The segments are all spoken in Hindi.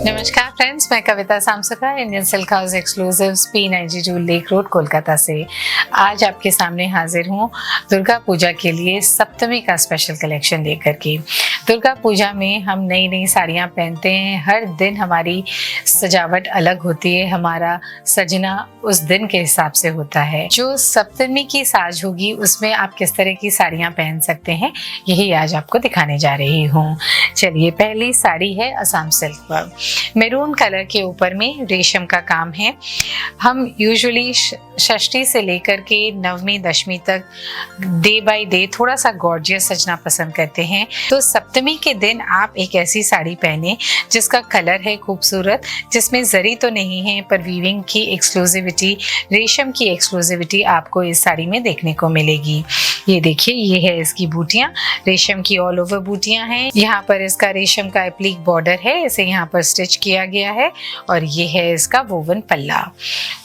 नमस्कार फ्रेंड्स, मैं कविता सामसका Indian silk house exclusives P92 lake road Kolkata से आज आपके सामने हाजिर हूँ दुर्गा पूजा के लिए सप्तमी का स्पेशल कलेक्शन लेकर के। दुर्गा पूजा में हम नई नई साड़ियाँ पहनते हैं, हर दिन हमारी सजावट अलग होती है, हमारा सजना उस दिन के हिसाब से होता है। जो सप्तमी की साज होगी उसमें आप किस तरह की साड़ियाँ पहन सकते हैं, यही आज आपको दिखाने जा रही हूँ। चलिए, पहली साड़ी है असम सिल्क पर, मैरून कलर के ऊपर में रेशम का काम है। हम यूजुअली षष्ठी से लेकर के नवमी दशमी तक डे बाय डे थोड़ा सा गॉर्जियस सजना पसंद करते हैं, तो सप्तमी के दिन आप एक ऐसी साड़ी पहने जिसका कलर है खूबसूरत, जिसमें जरी तो नहीं है पर वीविंग की एक्सक्लूसिविटी, रेशम की एक्सक्लूसिविटी आपको इस साड़ी में देखने को मिलेगी। ये देखिए, ये है इसकी बूटियां, रेशम की ऑल ओवर बूटियां हैं। यहाँ पर इसका रेशम का एप्लिक बॉर्डर है, इसे यहाँ पर स्टिच किया गया है और ये है इसका वोवन पल्ला।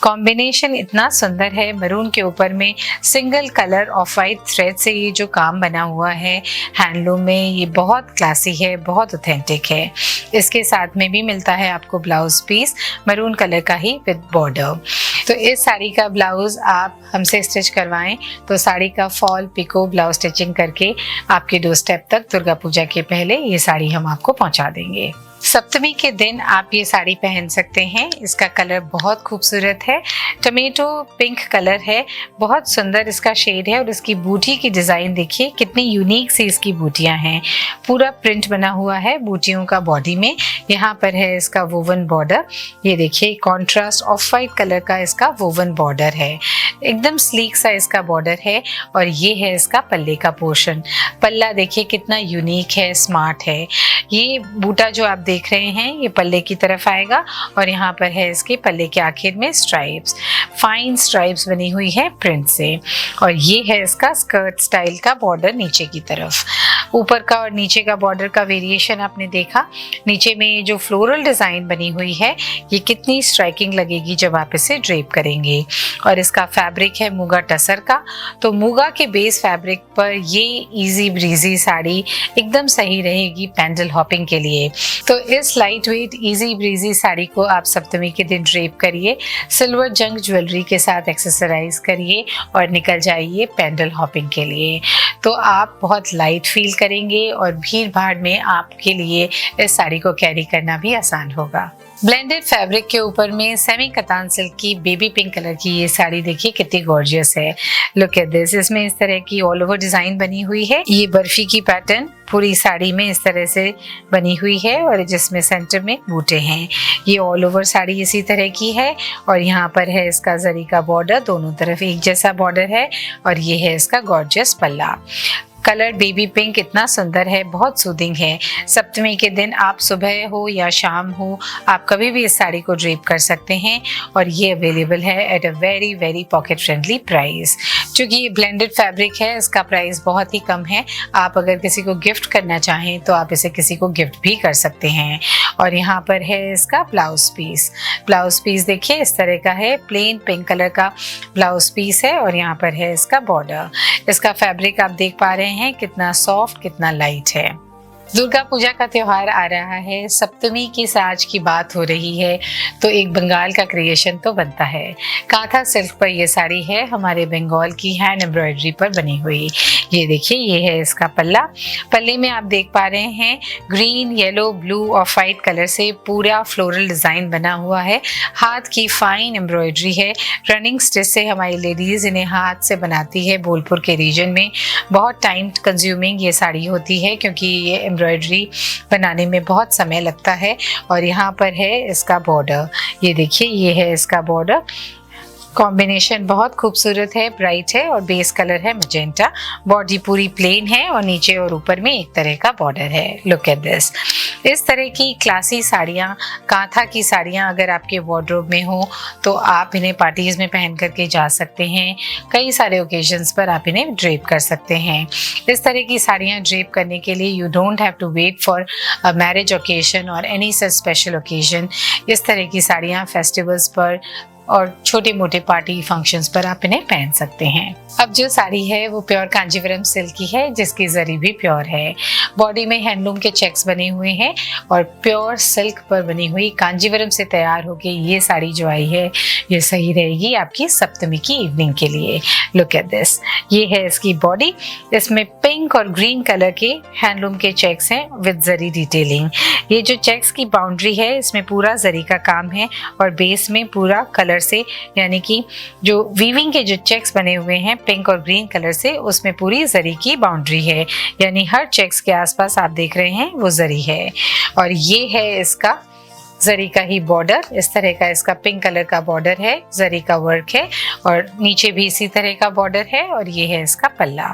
कॉम्बिनेशन इतना सुंदर है, मैरून के ऊपर में single colour of white thread से ये जो काम बना हुआ है हैंडलूम में, ये बहुत क्लासी है, बहुत ऑथेंटिक है। इसके साथ में भी मिलता है आपको ब्लाउज पीस मैरून कलर का ही विद बॉर्डर। तो इस साड़ी का ब्लाउज आप हमसे स्टिच करवाएं तो साड़ी का फॉल पिको ब्लाउज स्टिचिंग करके आपके डोर स्टेप तक दुर्गा पूजा के पहले ये साड़ी हम आपको पहुंचा देंगे। सप्तमी के दिन आप ये साड़ी पहन सकते हैं। इसका कलर बहुत खूबसूरत है, टमेटो पिंक कलर है, बहुत सुंदर इसका शेड है और इसकी बूटी की डिज़ाइन देखिए कितनी यूनिक सी इसकी बूटियां हैं। पूरा प्रिंट बना हुआ है बूटियों का बॉडी में। यहाँ पर है इसका वोवन बॉर्डर, ये देखिए कॉन्ट्रास्ट ऑफ वाइट कलर का इसका वोवन बॉर्डर है, एकदम स्लीक सा इसका बॉर्डर है। और ये है इसका पल्ले का पोर्शन। पल्ला देखिए कितना यूनिक है, स्मार्ट है। ये बूटा जो आप देख रहे हैं ये पल्ले की तरफ आएगा और यहाँ पर है इसके पल्ले के आखिर में स्ट्राइप्स, फाइन स्ट्राइप्स बनी हुई है प्रिंट से। और ये है इसका स्कर्ट स्टाइल का बॉर्डर नीचे की तरफ। ऊपर का और नीचे का बॉर्डर का वेरिएशन आपने देखा। नीचे में जो फ्लोरल डिज़ाइन बनी हुई है ये कितनी स्ट्राइकिंग लगेगी जब आप इसे ड्रेप करेंगे। और इसका फैब्रिक है मूगा टसर का, तो मूगा के बेस फैब्रिक पर ये इजी ब्रीजी साड़ी एकदम सही रहेगी पैंडल हॉपिंग के लिए। तो इस light weight easy breezy sari को आप सप्तमी के दिन ड्रेप करिए, सिल्वर जंग ज्वेलरी के साथ एक्सेसराइज करिए और निकल जाइए पैंडल हॉपिंग के लिए। तो आप बहुत लाइट फील करेंगे और भीड़ भाड़ में आपके लिए इस साड़ी को कैरी करना भी आसान होगा। ब्लेंडेड फैब्रिक के ऊपर में सेमी कतान सिल्क की बेबी पिंक कलर की ये साड़ी देखिए कितनी गॉर्जियस है। लुक एट दिस, इसमें इस तरह की ऑल ओवर डिजाइन बनी हुई है। ये बर्फी की पैटर्न पूरी साड़ी में इस तरह से बनी हुई है और जिसमें सेंटर में बूटे हैं। ये ऑल ओवर साड़ी इसी तरह की है और यहाँ पर है इसका जरी का बॉर्डर, दोनों तरफ एक जैसा बॉर्डर है और ये है इसका गॉर्जियस पल्ला। कलर बेबी पिंक इतना सुंदर है, बहुत सूदिंग है। सप्तमी के दिन आप सुबह हो या शाम हो, आप कभी भी इस साड़ी को ड्रेप कर सकते हैं और ये अवेलेबल है at a very very pocket friendly price. क्योंकि ये ब्लेंडेड फैब्रिक है, इसका प्राइस बहुत ही कम है। आप अगर किसी को गिफ्ट करना चाहें तो आप इसे किसी को गिफ्ट भी कर सकते हैं। और यहाँ पर है इसका ब्लाउज पीस। ब्लाउज पीस देखिए इस तरह का है, प्लेन पिंक कलर का ब्लाउज पीस है और यहाँ पर है इसका बॉर्डर। इसका फैब्रिक आप देख पा रहे हैं कितना सॉफ्ट, कितना लाइट है। दुर्गा पूजा का त्योहार आ रहा है, सप्तमी की साज की बात हो रही है तो एक बंगाल का क्रिएशन तो बनता है। कांथा सिल्क पर यह साड़ी है, हमारे बंगाल की हैंड एम्ब्रॉयडरी पर बनी हुई। ये देखिए, ये है इसका पल्ला। पल्ले में आप देख पा रहे हैं ग्रीन, येलो, ब्लू और वाइट कलर से पूरा फ्लोरल डिज़ाइन बना हुआ है। हाथ की फाइन एम्ब्रॉयडरी है, रनिंग स्टिच से हमारी लेडीज़ इन्हें हाथ से बनाती है। बोलपुर के रीजन में बहुत टाइम कंज्यूमिंग ये साड़ी होती है क्योंकि ये एम्ब्रॉयडरी बनाने में बहुत समय लगता है। और यहाँ पर है इसका बॉर्डर, ये देखिए, ये है इसका बॉर्डर। कॉम्बिनेशन बहुत खूबसूरत है, ब्राइट है और बेस कलर है मजेंटा। बॉडी पूरी प्लेन है और नीचे और ऊपर में एक तरह का बॉर्डर है। Look at this. इस तरह की क्लासी साड़ियाँ, कांथा की साड़ियाँ अगर आपके वार्डरोब में हो तो आप इन्हें पार्टीज़ में पहन करके जा सकते हैं। कई सारे ओकेजन्स पर आप इन्हें ड्रेप कर सकते हैं। इस तरह की साड़ियाँ ड्रेप करने के लिए you don't have to wait for a marriage occasion और एनी सच स्पेशल ओकेजन। इस तरह की साड़ियाँ फेस्टिवल्स पर और छोटे मोटे पार्टी फंक्शंस पर आप इन्हें पहन सकते हैं। अब जो साड़ी है वो प्योर कांजीवरम सिल्क की है, जिसकी जरी भी प्योर है। बॉडी में हैंडलूम के चेक्स बने हुए हैं और प्योर सिल्क पर बनी हुई कांजीवरम से तैयार होके ये साड़ी जो आई है ये सही रहेगी आपकी सप्तमी की इवनिंग के लिए। लुक एट दिस, ये है इसकी बॉडी। इसमें पिंक और ग्रीन कलर के हैंडलूम के चेक्स हैं विद जरी डिटेलिंग। ये जो चेक्स की बाउंड्री है इसमें पूरा जरी का काम है और बेस में पूरा कलर से, यानी कि जो वीविंग के जो चेक्स बने हुए हैं पिंक और ग्रीन कलर से, उसमें पूरी जरी की बाउंड्री है, यानी हर चेक्स के आसपास आप देख रहे हैं वो जरी है। और ये है इसका जरी का ही बॉर्डर। इस तरह का इसका पिंक कलर का बॉर्डर है, जरी का वर्क है और नीचे भी इसी तरह का बॉर्डर है। और ये है इसका पल्ला।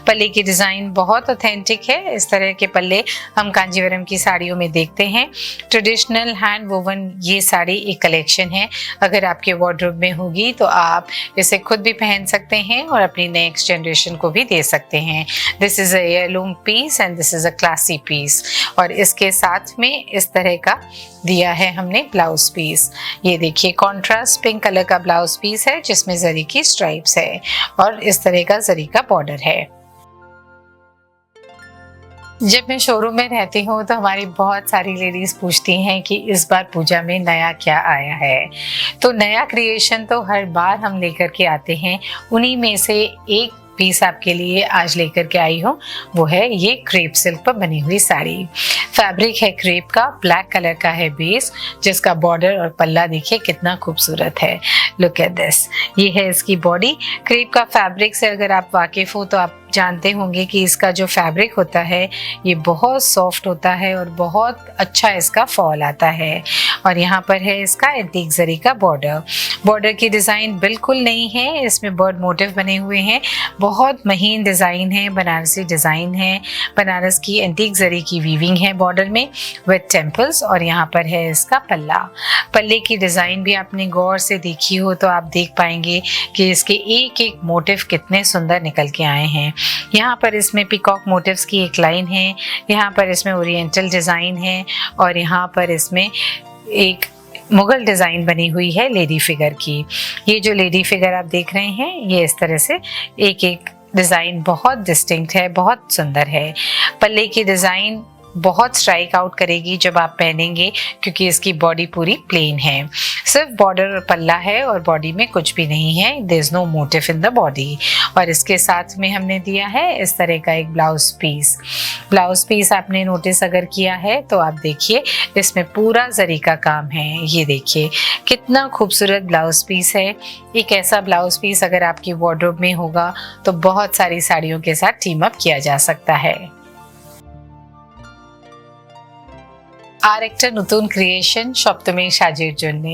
पल्ले की डिज़ाइन बहुत ऑथेंटिक है। इस तरह के पल्ले हम कांजीवरम की साड़ियों में देखते हैं। ट्रेडिशनल हैंड वोवन ये साड़ी एक कलेक्शन है। अगर आपके वार्डरोब में होगी तो आप इसे खुद भी पहन सकते हैं और अपनी नेक्स्ट जनरेशन को भी दे सकते हैं। This is a heirloom piece and this is a classy piece. और इसके साथ में इस तरह का दिया है हमने ब्लाउज पीस। ये देखिए कॉन्ट्रास्ट पिंक कलर का ब्लाउज पीस है जिसमें जरी की स्ट्राइप्स है और इस तरह का जरी का बॉर्डर है। जब मैं शोरूम में रहती हूँ तो हमारी बहुत सारी लेडीज पूछती हैं कि इस बार पूजा में नया क्या आया है। तो नया क्रिएशन तो हर बार हम लेकर के आते हैं। उन्हीं में से एक पीस आपके लिए आज लेकर के आई हूँ, वो है ये क्रेप सिल्क पर बनी हुई साड़ी। फैब्रिक है क्रेप का, ब्लैक कलर का है बेस, जिसका बॉर्डर और पल्ला देखिए कितना खूबसूरत है। लुक एट दिस, ये है इसकी बॉडी। क्रेप का फैब्रिक से अगर आप वाकिफ हो तो आप जानते होंगे कि इसका जो फैब्रिक होता है ये बहुत सॉफ्ट होता है और बहुत अच्छा इसका फॉल आता है। और यहाँ पर है इसका एंटीक जरी का बॉर्डर। बॉर्डर की डिज़ाइन बिल्कुल नहीं है, इसमें बर्ड मोटिव बने हुए हैं। बहुत महीन डिज़ाइन है, बनारसी डिज़ाइन है। बनारस की एंटीक जरी की वीविंग है बॉर्डर में विद टेम्पल्स। और यहाँ पर है इसका पल्ला। पल्ले की डिज़ाइन भी आपने गौर से देखी हो तो आप देख पाएंगे कि इसके एक एक मोटिव कितने सुंदर निकल के आए हैं। यहाँ पर इसमें पिकॉक मोटिव्स की एक लाइन है, यहाँ पर इसमें ओरिएंटल डिज़ाइन है और यहाँ पर इसमें एक मुगल डिज़ाइन बनी हुई है लेडी फिगर की। ये जो लेडी फिगर आप देख रहे हैं ये इस तरह से एक एक डिज़ाइन बहुत डिस्टिंक्ट है, बहुत सुंदर है। पल्ले की डिज़ाइन बहुत स्ट्राइक आउट करेगी जब आप पहनेंगे, क्योंकि इसकी बॉडी पूरी प्लेन है। सिर्फ बॉर्डर और पल्ला है और बॉडी में कुछ भी नहीं है। There is no motive in the body. और इसके साथ में हमने दिया है इस तरह का एक ब्लाउज पीस। ब्लाउज पीस आपने नोटिस अगर किया है तो आप देखिए इसमें पूरा जरी का काम है। ये देखिए कितना खूबसूरत ब्लाउज पीस है। एक ऐसा ब्लाउज पीस अगर आपकी वार्डरोब में होगा तो बहुत सारी साड़ियों के साथ टीम अप किया जा सकता है। আর একটা নতুন ক্রিয়েশন সপ্তমী সাজের জন্য,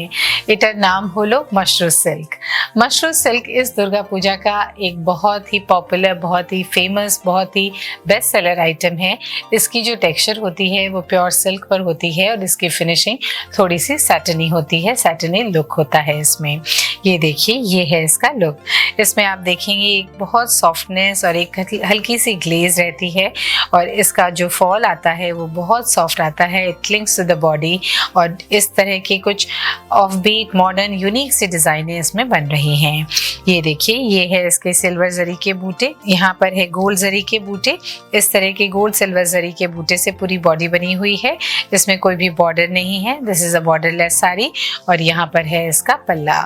এটার নাম হলো मशरू सिल्क। मशरू सिल्क इस दुर्गा पूजा का एक बहुत ही पॉपुलर, बहुत ही फेमस, बहुत ही बेस्ट सेलर आइटम है। इसकी जो टेक्सचर होती है वो प्योर सिल्क पर होती है और इसकी फिनिशिंग थोड़ी सी सैटनी होती है, सैटनी लुक होता है इसमें। ये देखिए ये है इसका लुक। इसमें आप देखेंगे एक बहुत सॉफ्टनेस और एक हल्की सी ग्लेज रहती है और इसका जो फॉल आता है वो बहुत सॉफ्ट आता है। It links to the body और इस तरह के कुछ ऑफ बीट मॉडर्न यूनिक सी डिज़ाइनें इसमें बन रही हैं। ये देखिए ये है इसके सिल्वर जरी के बूटे, यहाँ पर है गोल्ड जरी के बूटे। इस तरह के गोल्ड सिल्वर जरी के बूटे से पूरी बॉडी बनी हुई है। इसमें कोई भी बॉर्डर नहीं है। This is a borderless sari. और यहाँ पर है इसका पल्ला।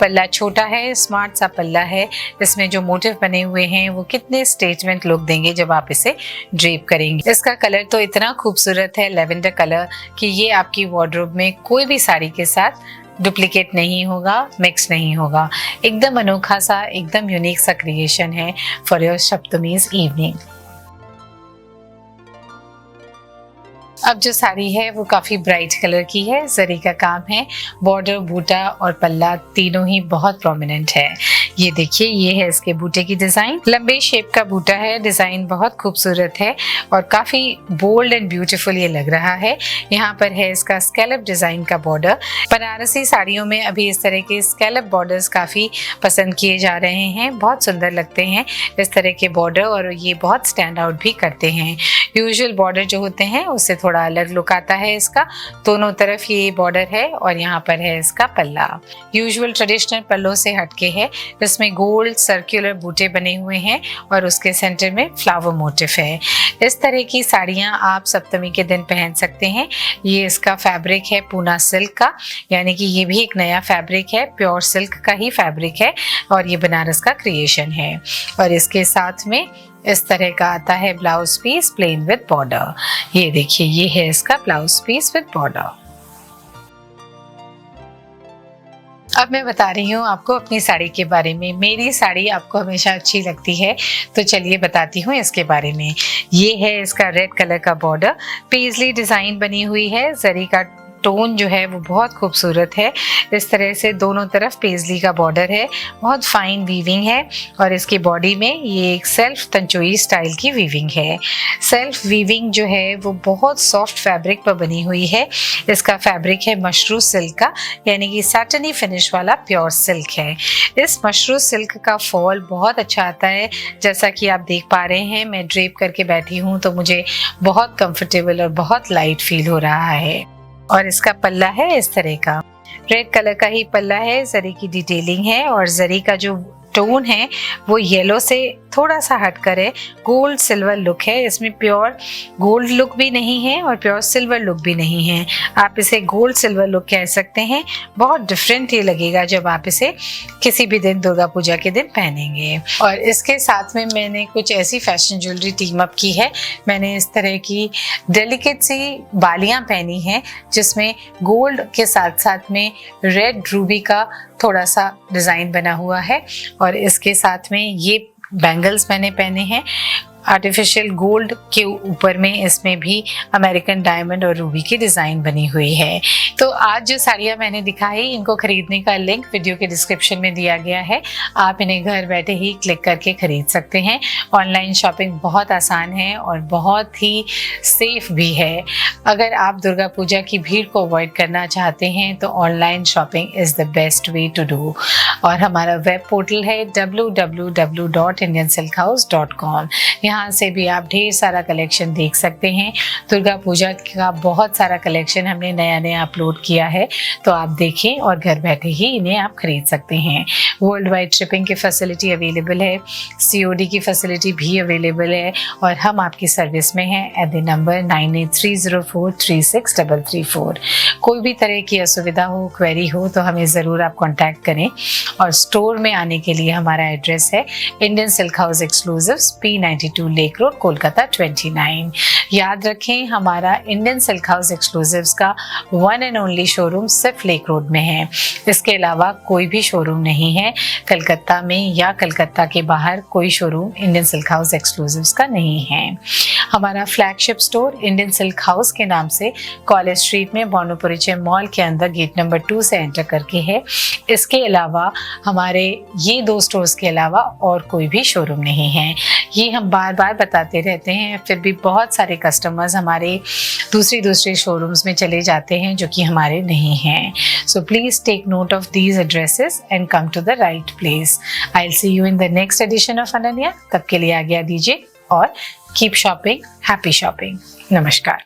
पल्ला छोटा है, स्मार्ट सा पल्ला है। इसमें जो मोटिव बने हुए हैं वो कितने स्टेटमेंट लुक देंगे जब आप इसे ड्रेप करेंगे। इसका कलर तो इतना खूबसूरत है, लेवेंडर कलर, कि ये आपकी वार्डरोब में कोई भी साड़ी के साथ डुप्लीकेट नहीं होगा, मिक्स नहीं होगा। एकदम अनोखा सा, एकदम यूनिक सा क्रिएशन है फॉर योर सप्तमीज इवनिंग। अब जो साड़ी है वो काफ़ी ब्राइट कलर की है, जरी का काम है। बॉर्डर, बूटा और पल्ला तीनों ही बहुत प्रोमिनेंट है। ये देखिए ये है इसके बूटे की डिज़ाइन। लंबे शेप का बूटा है, डिज़ाइन बहुत खूबसूरत है और काफ़ी बोल्ड एंड ब्यूटीफुल ये लग रहा है। यहाँ पर है इसका स्कैलप डिज़ाइन का बॉर्डर। बनारसी साड़ियों में अभी इस तरह के स्कैलप बॉर्डर्स काफ़ी पसंद किए जा रहे हैं, बहुत सुंदर लगते हैं इस तरह के बॉर्डर और ये बहुत स्टैंड आउट भी करते हैं। यूजुअल बॉर्डर जो होते हैं उससे थोड़ा अलग लुक आता है इसका। दोनों तरफ ये बॉर्डर है और यहाँ पर है इसका पल्ला। यूजुअल ट्रेडिशनल पल्लों से हटके है, इसमें गोल्ड सर्कुलर बूटे बने हुए हैं और उसके सेंटर में फ्लावर मोटिफ है। इस तरह की साड़ियाँ आप सप्तमी के दिन पहन सकते हैं। ये इसका फैब्रिक है पूना सिल्क का, यानी कि ये भी एक नया फैब्रिक है, प्योर सिल्क का ही फैब्रिक है और ये बनारस का क्रिएशन है। और इसके साथ में इस तरह का आता है blouse piece plain with border. ये देखिए, ये है इसका ब्लाउज पीस विद बॉर्डर। अब मैं बता रही हूँ आपको अपनी साड़ी के बारे में। मेरी साड़ी आपको हमेशा अच्छी लगती है, तो चलिए बताती हूँ इसके बारे में। ये है इसका रेड कलर का बॉर्डर, पेजली डिज़ाइन बनी हुई है, जरी का टोन जो है वो बहुत खूबसूरत है। इस तरह से दोनों तरफ पेजली का बॉर्डर है, बहुत फाइन वीविंग है और इसकी बॉडी में ये एक सेल्फ तंचोई स्टाइल की वीविंग है। सेल्फ वीविंग जो है वो बहुत सॉफ्ट फैब्रिक पर बनी हुई है। इसका फैब्रिक है मशरू सिल्क का, यानी कि सैटनी फिनिश वाला प्योर सिल्क है। इस मशरू सिल्क का फॉल बहुत अच्छा आता है। जैसा कि आप देख पा रहे हैं, मैं ड्रेप करके बैठी हूँ तो मुझे बहुत कंफर्टेबल और बहुत लाइट फील हो रहा है। और इसका पल्ला है इस तरह का, रेड कलर का ही पल्ला है, जरी की डिटेलिंग है और जरी का जो टोन है वो येलो से थोड़ा सा हटकर है, गोल्ड सिल्वर लुक है। इसमें प्योर गोल्ड लुक भी नहीं है और प्योर सिल्वर लुक भी नहीं है, आप इसे गोल्ड सिल्वर लुक कह सकते हैं। बहुत डिफरेंट ये लगेगा जब आप इसे किसी भी दिन दुर्गा पूजा के दिन पहनेंगे। और इसके साथ में मैंने कुछ ऐसी फैशन ज्वेलरी टीम अप की है। मैंने इस तरह की डेलिकेट सी बालियां पहनी हैं जिसमें गोल्ड के साथ साथ में रेड रूबी का थोड़ा सा डिज़ाइन बना हुआ है और इसके साथ में ये बैंगल्स मैंने पहने हैं आर्टिफिशियल गोल्ड के ऊपर में, इसमें भी अमेरिकन डायमंड और रूबी की डिज़ाइन बनी हुई है। तो आज जो साड़ियाँ मैंने दिखाई, इनको खरीदने का लिंक वीडियो के डिस्क्रिप्शन में दिया गया है। आप इन्हें घर बैठे ही क्लिक करके खरीद सकते हैं। ऑनलाइन शॉपिंग बहुत आसान है और बहुत ही सेफ भी है। अगर आप दुर्गा पूजा की भीड़ को अवॉइड करना चाहते हैं तो online shopping is the best way to do. और हमारा वेब पोर्टल है www.indiansilkhouse.com। यहाँ से भी आप ढेर सारा कलेक्शन देख सकते हैं। दुर्गा पूजा का बहुत सारा कलेक्शन हमने नया नया अपलोड किया है, तो आप देखें और घर बैठे ही इन्हें आप खरीद सकते हैं। वर्ल्ड वाइड शिपिंग की फैसिलिटी अवेलेबल है, COD की फैसिलिटी भी अवेलेबल है और हम आपकी सर्विस में हैं एट द नंबर 9830436334। कोई भी तरह की असुविधा हो, क्वेरी हो तो हमें ज़रूर आप कॉन्टैक्ट करें। और स्टोर में आने के लिए हमारा एड्रेस है Indian silk house exclusives, P92 lake road, Kolkata 29। याद रखें, हमारा इंडियन सिल्क हाउस एक्सक्लूसिव्स का वन एंड ओनली शोरूम सिर्फ लेक रोड में है। इसके अलावा कोई भी शोरूम नहीं है कलकत्ता में या कलकत्ता के बाहर। कोई showroom Indian silk house exclusives का नहीं है। हमारा flagship store Indian silk house के नाम से कॉलेज स्ट्रीट में भानुपरिचय मॉल के अंदर गेट नंबर 2 से एंटर करके है। इसके अलावा हमारे ये 2 स्टोर्स के अलावा और कोई भी शोरूम नहीं है। ये हम बार बार बताते रहते हैं, फिर भी बहुत सारे कस्टमर्स हमारे दूसरे शोरूम्स में चले जाते हैं जो कि हमारे नहीं हैं। So please take note of these addresses and come to the right place. I will see you in the next edition of Ananya. तब के लिए आज्ञा दीजिए और कीप शॉपिंग, हैप्पी शॉपिंग। नमस्कार।